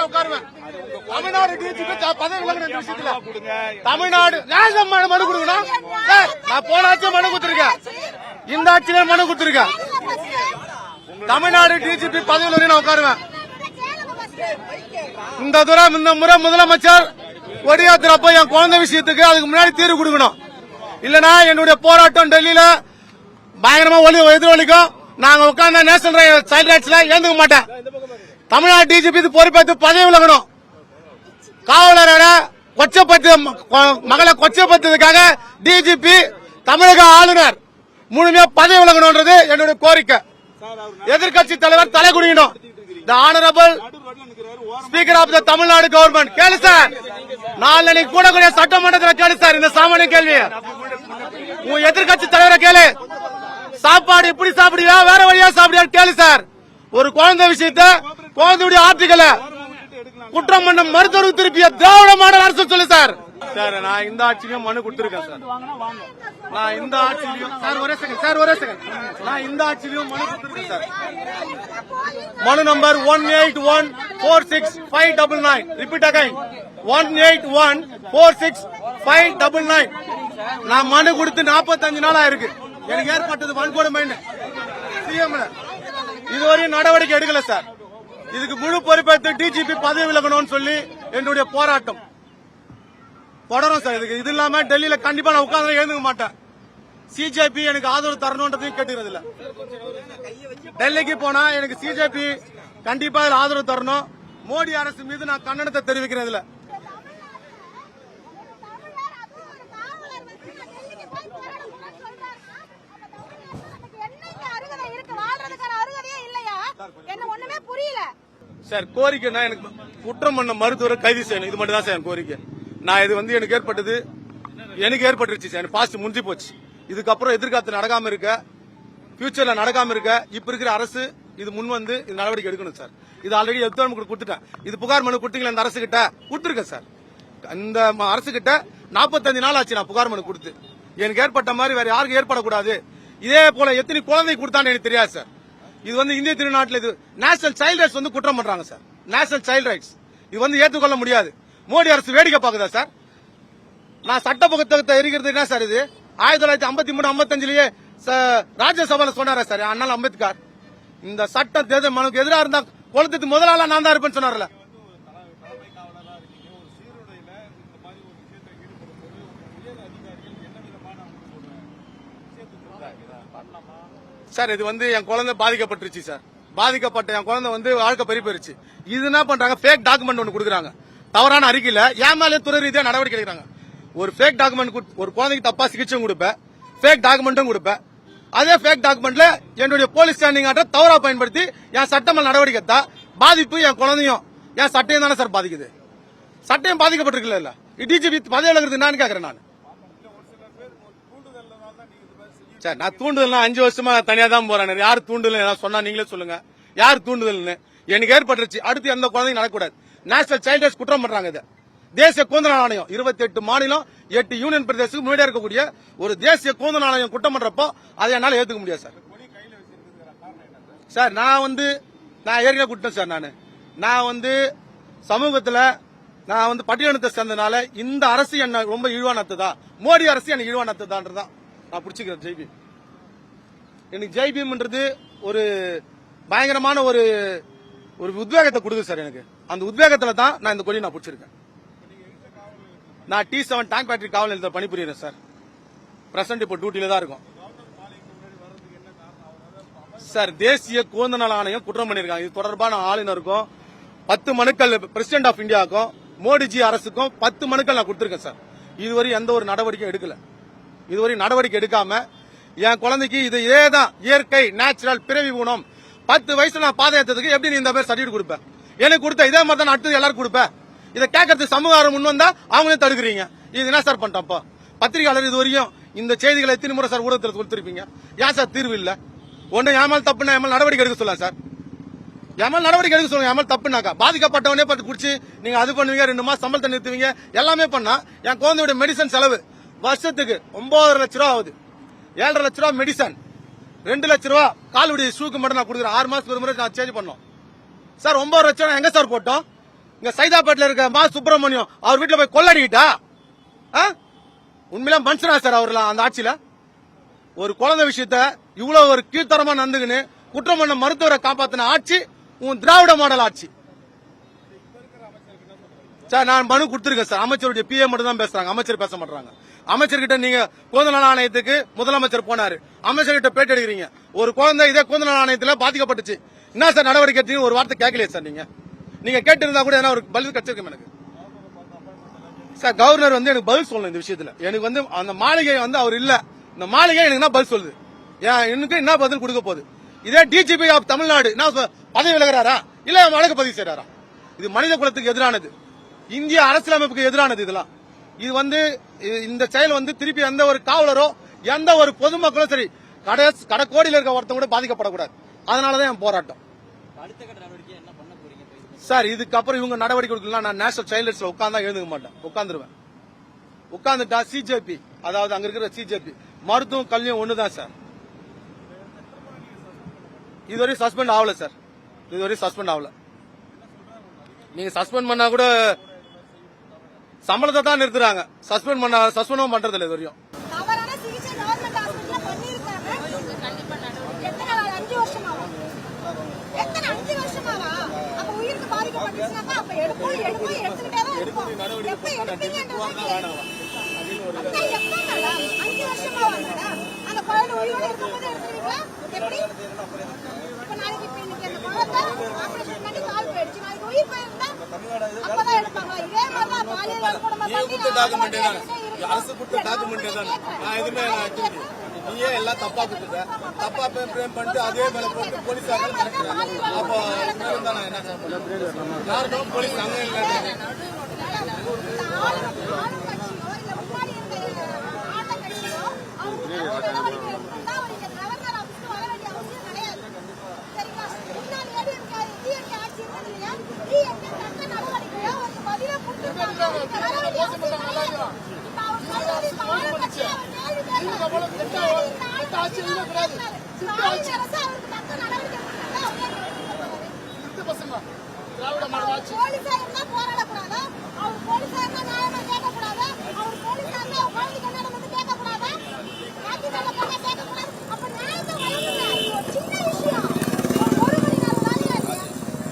நான் உட்காருவேன். தமிழ்நாடு டிஜிபி பதவி விலகின விஷயத்துல தமிழ்நாடு மனு கொடுக்கணும். நான் போன ஆட்சியும் மனு கொடுத்திருக்கேன், இந்த ஆட்சியில மனு கொடுத்திருக்கேன். தமிழ்நாடு டிஜிபி பதவி விலகி நான் உட்காருவேன். இந்த முறை முதலமைச்சர் கொடியாத்திரப்ப என் குழந்தை விஷயத்துக்கு அதுக்கு முன்னாடி தீர்வு கொடுக்கணும். இல்லனா என்னுடைய போராட்டம் டெல்லியில பயங்கரமா எதிரொலிக்கும். நாங்க உட்கார்ந்த நேஷனல் சைல்ட் ரைட்ஸ்ல ஏந்துக்க மாட்டேன். தமிழ்நாடு டிஜிபி பொறுப்பேற்று பதவி விலகணும். காவலரோட மகளை கொச்சப்படுத்துறதுக்காக டிஜிபி தமிழக ஆளுநர் முழுமையா பதவி விலகணும்ன்றது என்னுடைய கோரிக்கை. எதிர்கட்சி தலைவர் தலை குனியணும். The honourable speaker of the Tamil Nadu government கேளு சார். நாளைக்கு கூடக்கூடிய சட்டமன்றத்தில் கேளு சார் இந்த சாமானிய கேள்வி. உன் எதிர்கட்சி தலைவரை கேளு. சாப்பாடு எப்படி சாப்பிடுவியா வேற வழியா சாப்பிடுவியா கேளு சார். ஒரு குழந்தை விஷயத்த குழந்தையுடைய ஆர்டிகல குற்றம் பண்ண மருத்துவருக்கு திருப்பிய திராவிட மாடல் அரசு சொல்லு சார். சார் நான் இந்த ஆட்சியிலும் மனு கொடுத்திருக்கேன் சார். நான் இந்த ஆட்சியிலும் ஒரே செகண்ட் நான் இந்த ஆட்சியிலும் மனு கொடுத்திருக்கேன் சார். மனு நம்பர் 1814659. Repeat again 1814659. நான் மனு கொடுத்து 45 நாள் ஆயிருக்கு. எனக்கு ஏற்பட்டது வன்கொடுமை. சிஎம் இதுவரையும் நடவடிக்கை எடுக்கல சார். இதுக்கு முழு பொறுப்பேற்று டிஜிபி பதவி விலகணும்னு சொல்லி என்னுடைய போராட்டம் தொடரும் சார். இதுக்கு இது இல்லாம டெல்லியில கண்டிப்பா நான் உட்கார்ந்து எழுந்துக்க மாட்டேன். சிஜேபி எனக்கு ஆதரவு தரணும்ன்றதையும் கேட்டுக்கிறது இல்ல. டெல்லிக்கு போனா எனக்கு சிஜேபி கண்டிப்பா ஆதரவு தரணும். மோடி அரசு மீது நான் கண்டனத்தை தெரிவிக்கிறது இல்ல. சார் கோரிக்கைனா எனக்கு குற்றம் பண்ண மருத்துவரை கைது செய்யணும். இது மட்டும் தான் சார் கோரிக்கை. நான் இது எனக்கு ஏற்பட்டது எனக்கு ஏற்பட்டுருச்சு சார். பாஸ்ட் முடிஞ்சு போச்சு. இதுக்கப்புறம் எதிர்காலத்தில் நடக்காம இருக்க, பியூச்சர்ல நடக்காம இருக்க இப்ப இருக்கிற அரசு இது முன் வந்து இது நடவடிக்கை எடுக்கணும் சார். இது ஆல்ரெடி எத்தனை கொடுத்துட்டேன். இது புகார் மனு கொடுத்தீங்களா இந்த அரசு கிட்ட? கொடுத்துருக்கேன் சார். இந்த அரசு கிட்ட 45 நாள் ஆச்சு நான் புகார் மனு கொடுத்து. எனக்கு ஏற்பட்ட மாதிரி வேற யாருக்கும் ஏற்படக்கூடாது. இதே போல எத்தனை குழந்தை கொடுத்தான்னு எனக்கு தெரியாது சார். இது இந்திய திருநாட்டில் இது நேஷனல் சைல்ட் ரைட்ஸ் குற்றம் பண்றாங்க சார். நேஷனல் சைல்ட் ரைட்ஸ் இது ஏற்றுக்கொள்ள முடியாது. மோடி அரசு வேடிக்கை பாக்குதா சார்? நான் சட்ட புத்தகத்தை எரிக்கிறது என்ன சார்? இது 1953-55லயே ராஜ்யசபால சொன்னாரா சார் அண்ணல் அம்பேத்கர்? இந்த சட்டம் தேர்தல் மனுக்கு எதிராக இருந்தா குளத்துக்கு முதலாளா நான் தான் இருப்பேன்னு சொன்னார்ல சார். இது என் குழந்தை பாதிக்கப்பட்டுருச்சு சார். பாதிக்கப்பட்ட என் குழந்தை வாழ்க்கை பறி போயிருச்சு. இது என்ன பண்றாங்க? ஃபேக் டாக்குமெண்ட் ஒன்னு கொடுக்குறாங்க. தவறான அறிக்கையில என் மேலே துறை ரீதியா நடவடிக்கை எடுக்கிறாங்க. ஒரு ஃபேக் டாக்குமெண்ட் ஒரு குழந்தைக்கு தப்பா சிகிச்சையும் கொடுப்பேன், ஃபேக் டாக்குமெண்ட்டும் கொடுப்பேன். அதே ஃபேக் டாக்குமெண்ட்ல என்னுடைய போலீஸ் ஸ்டாண்டிங் ஆர்டர் தவறா பயன்படுத்தி என் சட்டமல் நடவடிக்கை தான் பாதிப்பு. என் குழந்தையும் என் சட்டையும் தானே சார் பாதிக்குது. சட்டையும் பாதிக்கப்பட்டிருக்கல இல்ல. டிஜிபி பதவி விலகிறது நான் கேக்குறேன். நான் சார் நான் தூண்டுதல் 5 வருஷமா தனியா தான் போறேன். யார் தூண்டுதல் சொன்னா நீங்களே சொல்லுங்க. யார் தூண்டுதல்னு எனக்கு ஏற்பட்டுருச்சு. அடுத்து எந்த குழந்தையும் நடக்கூடாது. நேஷனல் சைல்ட் ரைட்ஸ் குற்றம் பண்றாங்க. இது தேசிய கூந்தல் ஆணையம் 28 மாநிலம் 8 யூனியன் பிரதேசத்துக்கு முன்னாடி இருக்கக்கூடிய ஒரு தேசிய கூந்தல் ஆணையம் குற்றம் பண்றப்போ அதை என்னால ஏத்துக்க முடியாது சார். சார் நான் ஏற்கனவே குற்றம் சார். நான் சமூகத்துல நான் பட்டியலினத்தை சேர்ந்தனால இந்த அரசு என்ன ரொம்ப இழிவானத்ததா, மோடி அரசு என்ன இழிவானத்ததான்றதான் நான் பிடிச்சிக்கிறேன். ஜெய்பீம் எனக்கு ஜெய்பீம்ன்றது ஒரு பயங்கரமான ஒரு உத்வேகத்தை கொடுக்குது சார். எனக்கு அந்த உத்வேகத்துல தான் நான் இந்த கொடி நான் பிடிச்சிருக்கேன். நான் T7 டேங்க் பேட்டரி காவல் நிலையத்தில் பணிபுரியறேன் சார். பிரசன்ட் இப்போ டியூட்டில தான் இருக்கும் சார். தேசிய கூந்தல் ஆணையம் குற்றம் பண்ணிருக்காங்க. இது தொடர்பான ஆளுநருக்கும் 10 மனுக்கள், பிரசிடென்ட் ஆஃப் இந்தியாவுக்கும் மோடிஜி அரசுக்கும் 10 மனுக்கள் நான் கொடுத்திருக்கேன் சார். இதுவரை எந்த ஒரு நடவடிக்கை எடுக்கல. இதுவரை நடவடிக்கை எடுக்காம என் குழந்தைக்கு இதேதான் இயற்கை நேச்சுரல் பிறவி குணம் 10 வயசுல நான் பாதை ஏற்றதுக்கு எப்படி நீ இந்த மாதிரி சர்டிபிகேட் கொடுப்பேன்? எனக்கு கொடுத்த இதே மாதிரி தான் அடுத்தது எல்லாரும் கொடுப்பேன். இதை கேட்கறதுக்கு சமூகம் முன் வந்தா அவங்களே தடுக்கிறீங்க. இது என்ன சார் பண்ணிட்டப்போ? பத்திரிகையாளர் இது வரையும் இந்த செய்திகளை எத்தனை முறை சார் ஊடகத்தில் கொடுத்திருப்பீங்க. ஏன் சார் தீர்வு இல்ல? ஒன்னு ஏமால் தப்புனா ஏமால் நடவடிக்கை எடுக்க சொல்லலாம் சார். ஏமால் நடவடிக்கை எடுக்க சொல்லுங்க. ஏமால் தப்புனாக்கா பாதிக்கப்பட்டவனே பார்த்து குடிச்சு நீங்க அது பண்ணுவீங்க, 2 மாசம் சம்பளத்தை நிறுத்துவீங்க, எல்லாமே பண்ணா என் குழந்தையோட மெடிசன் செலவு வருஷத்துக்கு 9.5 லட்ச ரூபா ஆகுது. 7.5 லட்ச ரூபா மெடிசன், 2 லட்ச ரூபா காலுடைய ஷூக்கு மட்டும் நான் கொடுக்குறேன். 6 மாசத்துக்கு ஒரு முறை நான் சேஞ்ச் பண்ணோம் சார். 9 லட்சம் எங்க சார் போட்டோம்? இங்க சைதாப்பேட்டில் இருக்க மா சுப்பிரமணியம் அவர் வீட்டுல போய் கொள்ளடிக்கிட்டா? உண்மையில மனுஷனா சார் அவர்லாம் அந்த ஆட்சியில? ஒரு குழந்தை விஷயத்த இவ்வளவு ஒரு கீழ்த்தரமா நடந்துக்குன்னு குற்றம் பண்ண மருத்துவரை காப்பாத்தின ஆட்சி உன் திராவிட மாடல் ஆட்சி சார். நான் மனு கொடுத்திருக்கேன் சார். அமைச்சருடைய பிஏ மட்டும் தான் பேசுறாங்க, அமைச்சர் பேச மாட்டாங்க. அமைச்சர்கிட்ட நீங்க குழந்தை நல ஆணையத்துக்கு முதலமைச்சர் போனாரு, அமைச்சர்கிட்ட பேட்டி எடுக்கிறீங்க. ஒரு குழந்தை இதே குழந்தை நல ஆணையத்தில் பாதிக்கப்பட்டுச்சு, என்ன சார் நடவடிக்கை எடுத்தீங்கன்னு ஒரு வார்த்தை கேட்கலையே சார். நீங்க கேட்டு இருந்தா கூட என்ன ஒரு பதில் கிடைச்சிருக்கும் எனக்கு சார். கவர்னர் வந்து எனக்கு பதில் சொல்லணும் இந்த விஷயத்துல. எனக்கு வந்து அந்த மாளிகை வந்து அவர் இல்ல, இந்த மாளிகை எனக்கு என்ன பதில் சொல்லுது, எனக்கு என்ன பதில் கொடுக்க போகுது? இதே டிஜிபி ஆஃப் தமிழ்நாடு என்ன பதவி விலகிறாரா இல்ல வழக்கு பதிவு செய்யறாரா? இது மனித குலத்துக்கு எதிரானது, இந்திய அரசியலமைப்புக்கு எதிரானது. இதெல்லாம் இது வந்து இந்த செயல் வந்து திருப்பி எந்த ஒரு காவலரோ எந்த ஒரு பொதுமக்களும் சரி கடைக்கோடியில் இருக்க ஒருத்தங்க கூட பாதிக்கப்படக்கூடாது. அதனாலதான் என் போராட்டம் சார். இதுக்கப்புறம் இவங்க நடவடிக்கை எடுக்கலாம், நான் நேஷனல் சைல்ட் ரைட்ஸ்ல உட்கார்ந்தா எழுந்துக்க மாட்டேன், உட்கார்ந்துருவேன். உட்கார்ந்துட்டா சிஜேபி, அதாவது அங்க இருக்கிற சிஜேபி மருத்துவம் கல்வியும் ஒண்ணுதான் சார். இதுவரை சஸ்பெண்ட் ஆகல சார், இதுவரை சஸ்பெண்ட் ஆகல. நீங்க சஸ்பெண்ட் பண்ணா கூட சம்பளத்தை தான் நிறுத்துறாங்க, சஸ்பெண்ட் பண்றது இல்லை இதுவரையும். அரசு கொடுத்த டாக்குமெண்ட் தான். நான் எதுவுமே நீயே எல்லாம் தப்பா கொடுத்துட்ட, தப்பா பிரேம் பண்ணிட்டு அதே மேல போட்டு போலீஸாக அப்போ நான் என்ன யாருக்கும் போலீஸ் அங்க இல்லை. போராட